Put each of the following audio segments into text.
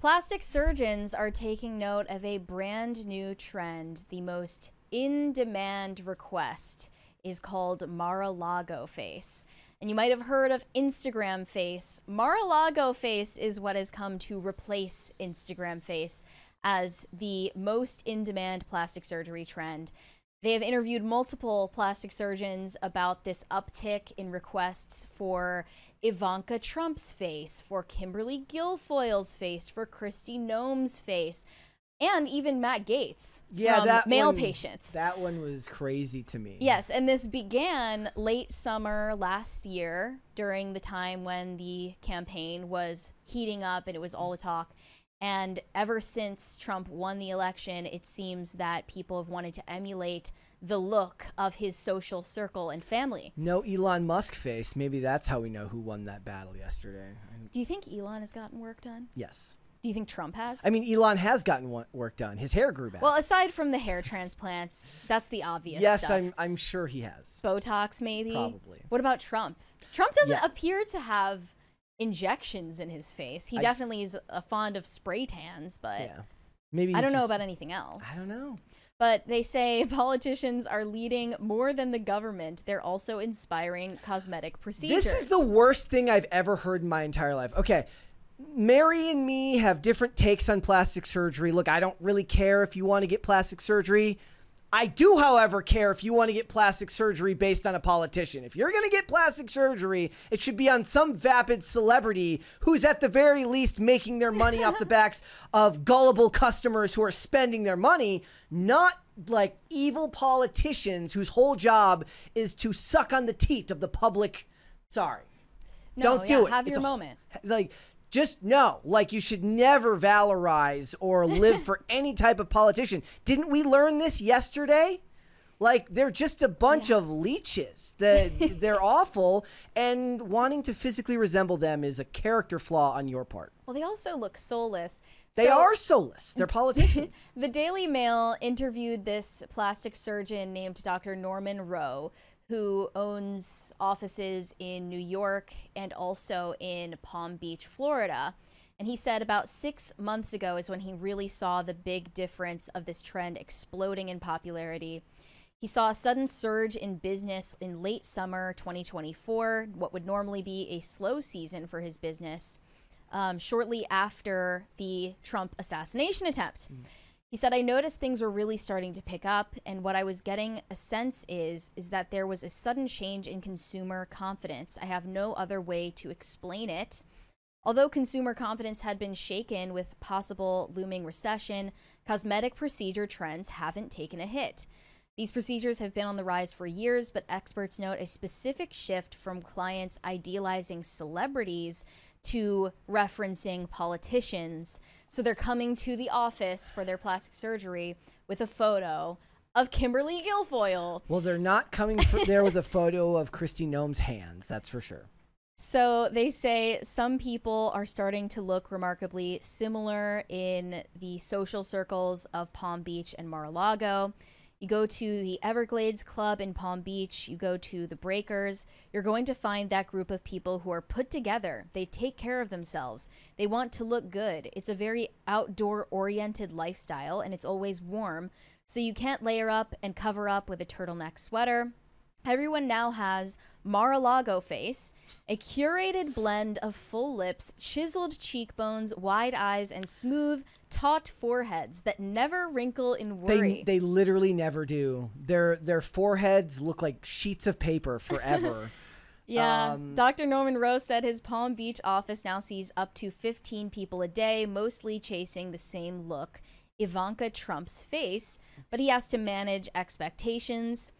Plastic surgeons are taking note of a brand new trend. The most in-demand request is called Mar-a-Lago face. And you might have heard of Instagram face. Mar-a-Lago face is what has come to replace Instagram face as the most in-demand plastic surgery trend. They have interviewed multiple plastic surgeons about this uptick in requests for Ivanka Trump's face, for Kimberly Guilfoyle's face, for Kristi Noem's face, and even Matt Gaetz from male patients. That one was crazy to me. Yes, and this began late summer last year during the time when the campaign was heating up and it was all the talk. And ever since Trump won the election, it seems that people have wanted to emulate the look of his social circle and family. No Elon Musk face. Maybe that's how we know who won that battle yesterday. Do you think Elon has gotten work done? Yes. Do you think Trump has? I mean, Elon has gotten work done. His hair grew back. Well, aside from the hair transplants, that's the obvious yes, stuff. I'm sure he has. Botox, maybe? Probably. What about Trump? Trump doesn't appear to have injections in his face. He definitely is fond of spray tans, but maybe I don't know about anything else. I don't know. But they say politicians are leading more than the government. They're also inspiring cosmetic procedures. This is the worst thing I've ever heard in my entire life. Okay, Mary and me have different takes on plastic surgery. Look, I don't really care if you want to get plastic surgery. I do, however, care if you want to get plastic surgery based on a politician. If you're going to get plastic surgery, it should be on some vapid celebrity who's at the very least making their money off the backs of gullible customers who are spending their money, not like evil politicians whose whole job is to suck on the teat of the public. Sorry. Don't do it. Have your moment. Just know, you should never valorize or live for any type of politician. Didn't we learn this yesterday? They're just a bunch of leeches. They're awful, and wanting to physically resemble them is a character flaw on your part. Well, they also look soulless. They are soulless. They're politicians. The Daily Mail interviewed this plastic surgeon named Dr. Norman Rowe, who owns offices in New York and also in Palm Beach, Florida. And he said about 6 months ago is when he really saw the big difference of this trend exploding in popularity. He saw a sudden surge in business in late summer 2024, what would normally be a slow season for his business, shortly after the Trump assassination attempt. He said, I noticed things were really starting to pick up, and what I was getting a sense is that there was a sudden change in consumer confidence. I have no other way to explain it. Although consumer confidence had been shaken with possible looming recession, cosmetic procedure trends haven't taken a hit. These procedures have been on the rise for years, but experts note a specific shift from clients idealizing celebrities to referencing politicians. So they're coming to the office for their plastic surgery with a photo of Kimberly Guilfoyle. Well, they're not coming there with a photo of Kristi Noem's hands, that's for sure. So they say some people are starting to look remarkably similar in the social circles of Palm Beach and Mar-a-Lago. You go to the Everglades Club in Palm Beach, you go to the Breakers, you're going to find that group of people who are put together. They take care of themselves. They want to look good. It's a very outdoor-oriented lifestyle, and it's always warm. So you can't layer up and cover up with a turtleneck sweater. Everyone now has Mar-a-Lago face, a curated blend of full lips, chiseled cheekbones, wide eyes, and smooth, taut foreheads that never wrinkle in worry. They literally never do. Their foreheads look like sheets of paper forever. Yeah. Dr. Norman Rowe said his Palm Beach office now sees up to 15 people a day, mostly chasing the same look, Ivanka Trump's face, but he has to manage expectations.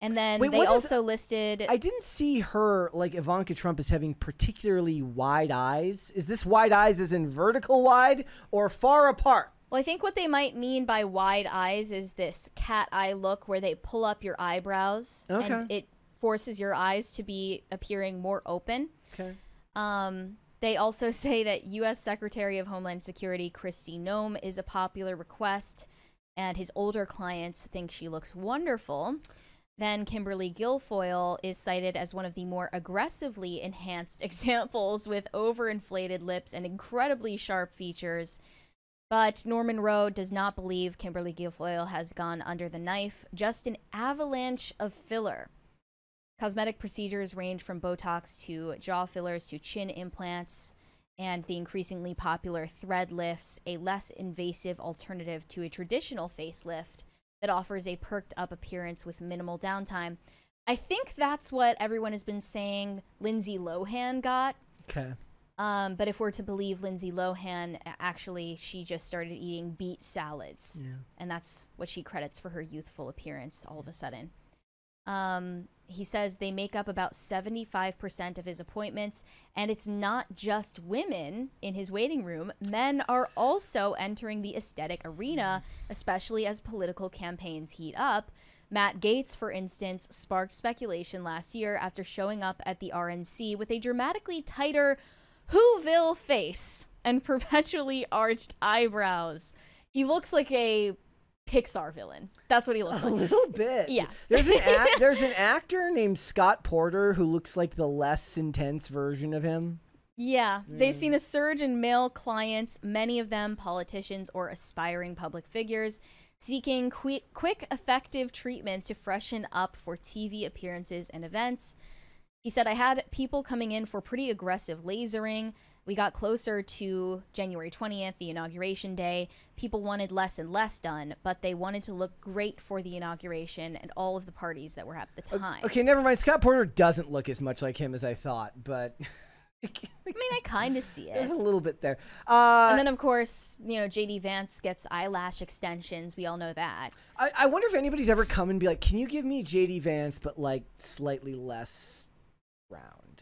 And then they also listed... I didn't see her, Ivanka Trump, as having particularly wide eyes. Is this wide eyes as in vertical wide or far apart? Well, I think what they might mean by wide eyes is this cat eye look where they pull up your eyebrows. Okay. And it forces your eyes to be appearing more open. Okay. They also say that U.S. Secretary of Homeland Security Kristi Noem is a popular request, and his older clients think she looks wonderful. Then Kimberly Guilfoyle is cited as one of the more aggressively enhanced examples with overinflated lips and incredibly sharp features. But Norman Rowe does not believe Kimberly Guilfoyle has gone under the knife, just an avalanche of filler. Cosmetic procedures range from Botox to jaw fillers to chin implants, and the increasingly popular thread lifts, a less invasive alternative to a traditional facelift that offers a perked up appearance with minimal downtime. I think that's what everyone has been saying Lindsay Lohan got. Okay. But if we're to believe Lindsay Lohan, actually, she just started eating beet salads. Yeah. And that's what she credits for her youthful appearance all of a sudden. He says they make up about 75% of his appointments, and it's not just women in his waiting room. Men are also entering the aesthetic arena, especially as political campaigns heat up. Matt Gaetz, for instance, sparked speculation last year after showing up at the RNC with a dramatically tighter Whoville face and perpetually arched eyebrows. He looks like a Pixar villain. That's what he looks like. A little bit. Yeah. There's an actor named Scott Porter who looks like the less intense version of him. Yeah. They've seen a surge in male clients, many of them politicians or aspiring public figures, seeking quick, effective treatments to freshen up for TV appearances and events. He said, I had people coming in for pretty aggressive lasering. We got closer to January 20th, the inauguration day. People wanted less and less done, but they wanted to look great for the inauguration and all of the parties that were at the time. Okay, never mind. Scott Porter doesn't look as much like him as I thought, but... I mean, I kind of see it. There's a little bit there. And then, of course, J.D. Vance gets eyelash extensions. We all know that. I wonder if anybody's ever come and be like, can you give me J.D. Vance, but like slightly less round?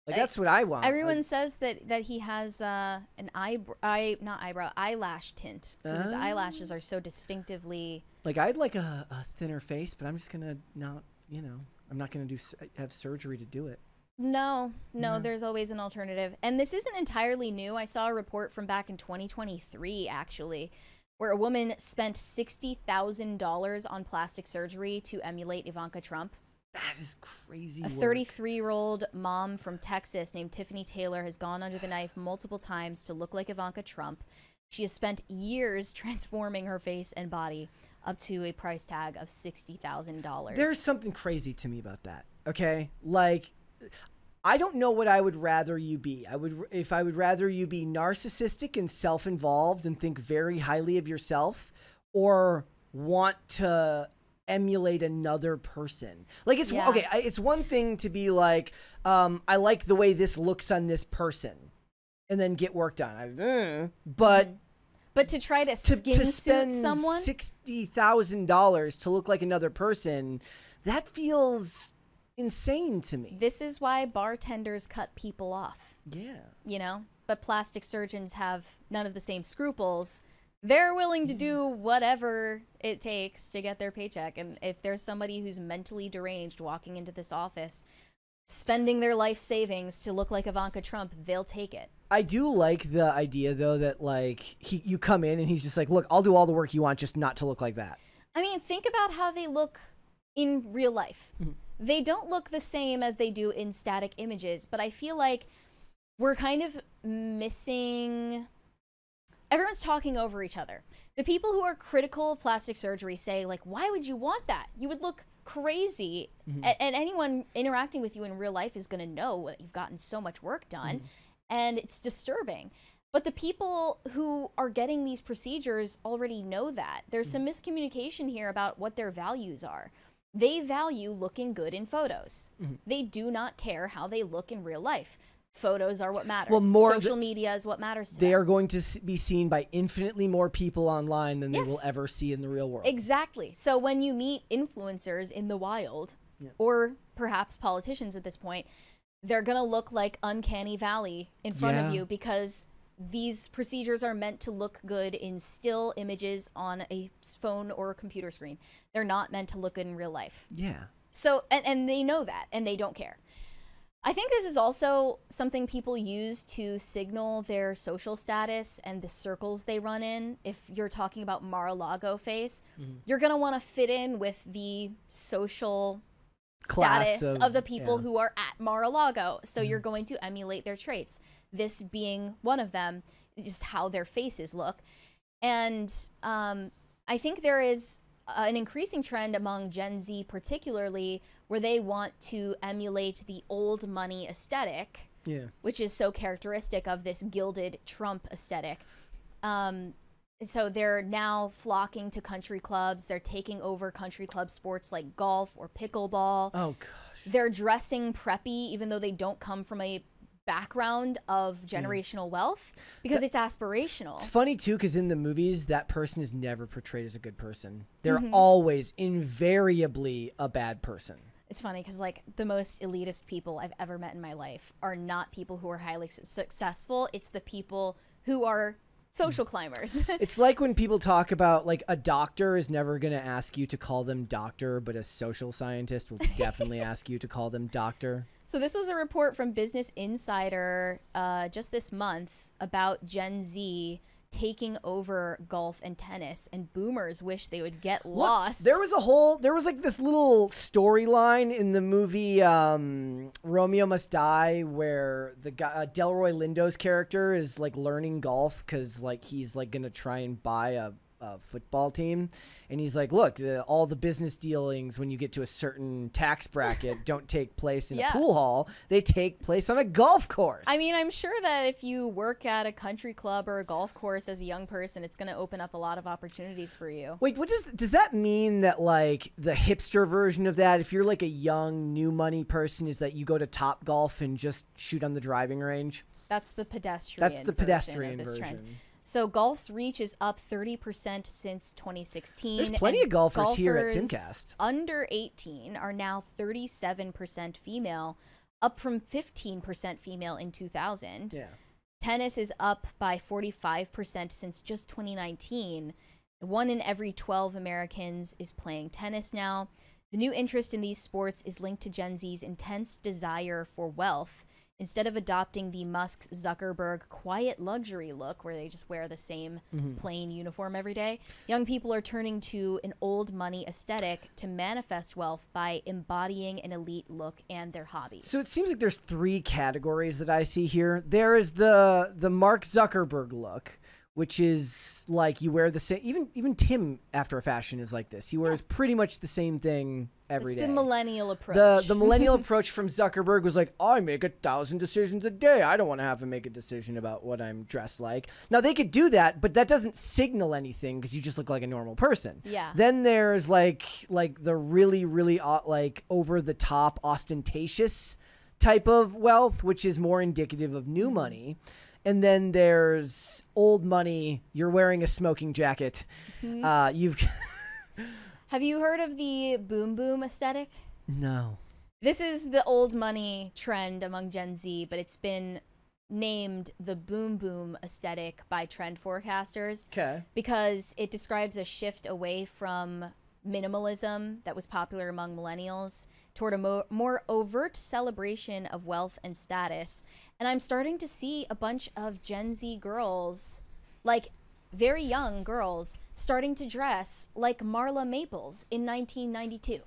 Like, that's what I want. Everyone says that he has an eyelash tint. Because his eyelashes are so distinctively... Like, I'd like a thinner face, but I'm just going to not, I'm not going to have surgery to do it. No, there's always an alternative. And this isn't entirely new. I saw a report from back in 2023, actually, where a woman spent $60,000 on plastic surgery to emulate Ivanka Trump. That is crazy. A 33-year-old mom from Texas named Tiffany Taylor has gone under the knife multiple times to look like Ivanka Trump. She has spent years transforming her face and body up to a price tag of $60,000. There's something crazy to me about that. Okay? Like, I don't know what I would rather you be. I would rather you be narcissistic and self-involved and think very highly of yourself, or want to emulate another person. Like, it's okay. It's one thing to be like, I like the way this looks on this person, and then get work done. But to try to skin suit someone, $60,000 to look like another person, that feels insane to me. This is why bartenders cut people off. Yeah. But plastic surgeons have none of the same scruples. They're willing to do whatever it takes to get their paycheck. And if there's somebody who's mentally deranged walking into this office, spending their life savings to look like Ivanka Trump, they'll take it. I do like the idea, though, that like you come in and he's just like, look, I'll do all the work you want, just not to look like that. I mean, think about how they look in real life. They don't look the same as they do in static images, but I feel like we're kind of missing... Everyone's talking over each other. The people who are critical of plastic surgery say, like, why would you want that? You would look crazy. And anyone interacting with you in real life is going to know that you've gotten so much work done, and it's disturbing. But the people who are getting these procedures already know that. There's some miscommunication here about what their values are. They value looking good in photos. They do not care how they look in real life. Photos are what matters. Well, social media is what matters to them. They are going to be seen by infinitely more people online than they will ever see in the real world. Exactly. So when you meet influencers in the wild, or perhaps politicians at this point, they're going to look like Uncanny Valley in front of you, because these procedures are meant to look good in still images on a phone or a computer screen. They're not meant to look good in real life. Yeah. So, and they know that, and they don't care. I think this is also something people use to signal their social status and the circles they run in. If you're talking about Mar-a-Lago face, you're going to want to fit in with the social Class status of the people who are at Mar-a-Lago. So you're going to emulate their traits. This being one of them, just how their faces look. And I think there is an increasing trend among Gen Z particularly where they want to emulate the old money aesthetic, which is so characteristic of this gilded Trump aesthetic. So they're now flocking to country clubs. They're taking over country club sports like golf or pickleball. Oh, gosh. They're dressing preppy even though they don't come from a background of generational wealth because it's aspirational. It's funny too because in the movies that person is never portrayed as a good person. They're always invariably a bad person. It's funny because like the most elitist people I've ever met in my life are not people who are highly successful. It's the people who are social climbers. It's like when people talk about like a doctor is never going to ask you to call them doctor, but a social scientist will definitely ask you to call them doctor. So this was a report from Business Insider just this month about Gen Z taking over golf and tennis, and boomers wish they would get lost. There was like this little storyline in the movie Romeo Must Die where the guy Delroy Lindo's character is like learning golf because like he's like gonna try and buy a football team, and he's like, look, all the business dealings when you get to a certain tax bracket don't take place in a pool hall, they take place on a golf course. I mean, I'm sure that if you work at a country club or a golf course as a young person, it's going to open up a lot of opportunities for you. Wait, what does that mean that like the hipster version of that, if you're like a young new money person, is that you go to Top Golf and just shoot on the driving range? That's the pedestrian version. Trend. So golf's reach is up 30% since 2016. There's plenty of golfers here at Timcast. Under 18 are now 37% female, up from 15% female in 2000. Yeah. Tennis is up by 45% since just 2019. 1 in every 12 Americans is playing tennis now. The new interest in these sports is linked to Gen Z's intense desire for wealth. Instead of adopting the Musk Zuckerberg quiet luxury look where they just wear the same plain uniform every day, young people are turning to an old money aesthetic to manifest wealth by embodying an elite look and their hobbies. So it seems like there's 3 categories that I see here. There is the Mark Zuckerberg look, which is like you wear the same. Even Tim, after a fashion, is like this. He wears pretty much the same thing every day. The millennial approach. The millennial approach from Zuckerberg was like, I make 1,000 decisions a day. I don't want to have to make a decision about what I'm dressed like. Now they could do that, but that doesn't signal anything because you just look like a normal person. Yeah. Then there's like the really like over the top ostentatious type of wealth, which is more indicative of new money. And then there's old money. You're wearing a smoking jacket. Have you heard of the boom boom aesthetic? No. This is the old money trend among Gen Z, but it's been named the boom boom aesthetic by trend forecasters. Okay. Because it describes a shift away from minimalism that was popular among millennials toward a more overt celebration of wealth and status. And I'm starting to see a bunch of Gen Z girls, like very young girls, starting to dress like Marla Maples in 1992.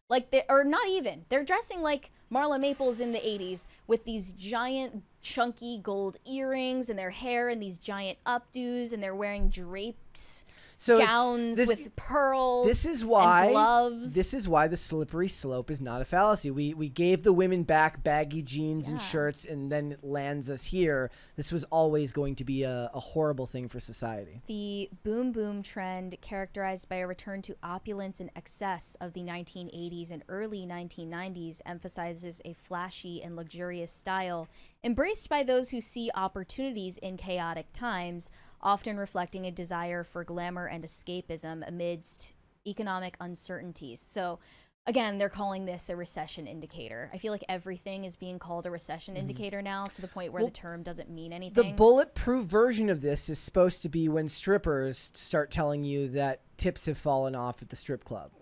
Like, they're dressing like Marla Maples in the 80s with these giant chunky gold earrings and their hair and these giant updos, and they're wearing drapes. Gowns with pearls. This is why and gloves. This is why the slippery slope is not a fallacy. We gave the women back baggy jeans and shirts, and then it lands us here. This was always going to be a horrible thing for society. The boom boom trend, characterized by a return to opulence and excess of the 1980s and early 1990s, emphasizes a flashy and luxurious style embraced by those who see opportunities in chaotic times, often reflecting a desire for glamour and escapism amidst economic uncertainties. So, again, they're calling this a recession indicator. I feel like everything is being called a recession indicator now, to the point where the term doesn't mean anything. The bulletproof version of this is supposed to be when strippers start telling you that tips have fallen off at the strip club.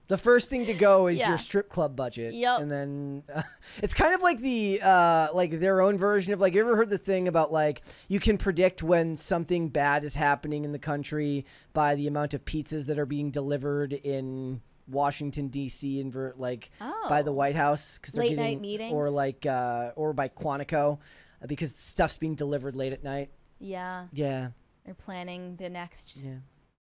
The first thing to go is Yeah. your strip club budget. Yep. And then it's kind of like the like their own version of like, you ever heard the thing about like you can predict when something bad is happening in the country by the amount of pizzas that are being delivered in Washington D.C. and by the White House because they're Late getting night meetings? or like or by Quantico because stuff's being delivered late at night. Yeah. Yeah. They're planning the next Yeah.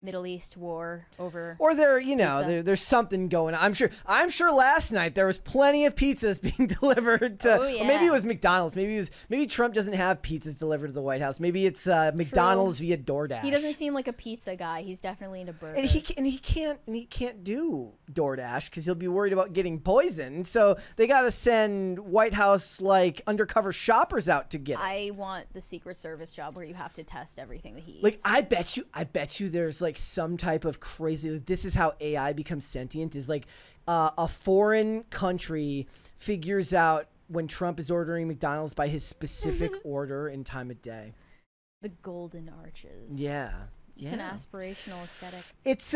Middle East war over. Or Pizza. there's something going on. I'm sure last night there was plenty of pizzas being delivered to. Oh, yeah. Or maybe it was McDonald's. Maybe Trump doesn't have pizzas delivered to the White House. Maybe it's McDonald's via DoorDash. He doesn't seem like a pizza guy. He's definitely into burgers. And he can't do DoorDash because he'll be worried about getting poisoned. So they got to send White House like undercover shoppers out to get it. I want the Secret Service job where you have to test everything that he eats. Like I bet you there's like some type of crazy like, this is how AI becomes sentient is like a foreign country figures out when Trump is ordering McDonald's by his specific order and time of day. The golden arches. Yeah. It's an aspirational aesthetic. It's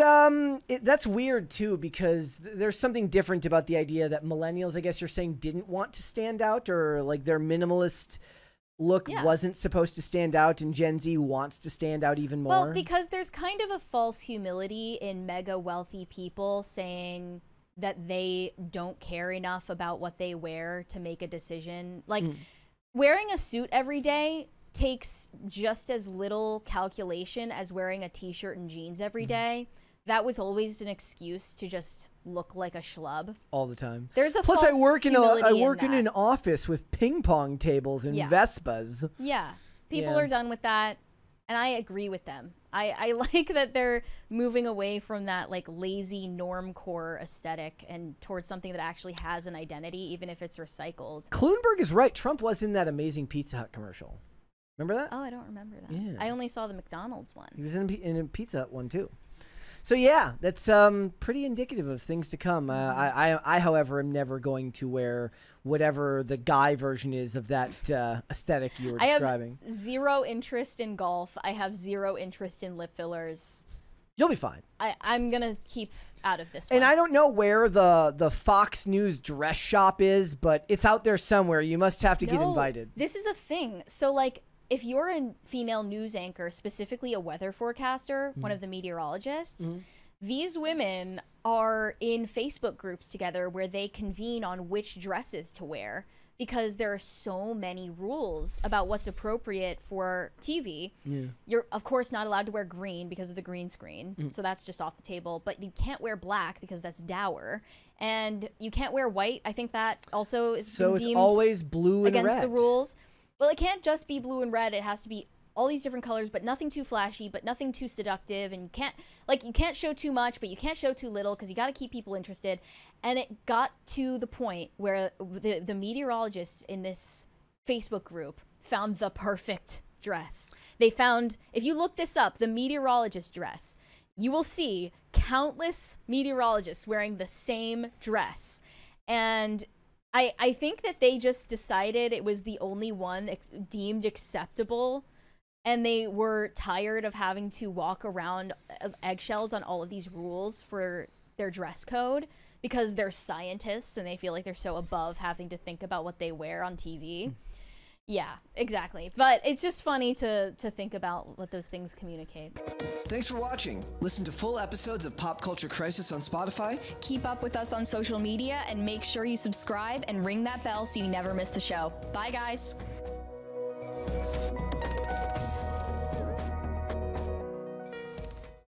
that's weird too because there's something different about the idea that millennials, I guess you're saying, didn't want to stand out or like their minimalist look wasn't supposed to stand out and Gen Z wants to stand out even more. Well, because there's kind of a false humility in mega wealthy people saying that they don't care enough about what they wear to make a decision. Like wearing a suit every day takes just as little calculation as wearing a t-shirt and jeans every day. That was always an excuse to just look like a schlub all the time. There's a plus false I work in that. an office with ping pong tables and Vespas. Yeah. People are done with that, and I agree with them. I like that they're moving away from that like lazy normcore aesthetic and towards something that actually has an identity, even if it's recycled. Kluenberg is right. Trump was in that amazing Pizza Hut commercial. Remember that? Oh, I don't remember that. Yeah. I only saw the McDonald's one. He was in a Pizza Hut one too. So yeah, that's pretty indicative of things to come. I, however, am never going to wear whatever the guy version is of that aesthetic you were describing. I have zero interest in golf. I have zero interest in lip fillers. You'll be fine. I'm gonna keep out of this one. And I don't know where the Fox News dress shop is, but it's out there somewhere. You must have to get invited. This is a thing. So like, if you're a female news anchor, specifically a weather forecaster, one of the meteorologists, these women are in Facebook groups together where they convene on which dresses to wear because there are so many rules about what's appropriate for TV. You're, of course, not allowed to wear green because of the green screen. So that's just off the table. But you can't wear black because that's dour. And you can't wear white. I think that also is so deemed it's always blue and against red. the rules. Well, it can't just be blue and red. It has to be all these different colors, but nothing too flashy, but nothing too seductive. And you can't show too much, but you can't show too little because you got to keep people interested. And it got to the point where the meteorologists in this Facebook group found the perfect dress. They found, if you look this up, the meteorologist dress, you will see countless meteorologists wearing the same dress. And I think that they just decided it was the only one deemed acceptable, and they were tired of having to walk around eggshells on all of these rules for their dress code because they're scientists and they feel like they're so above having to think about what they wear on TV. Yeah, exactly. But it's just funny to think about what those things communicate. Thanks for watching. Listen to full episodes of Pop Culture Crisis on Spotify. Keep up with us on social media and make sure you subscribe and ring that bell so you never miss the show. Bye, guys.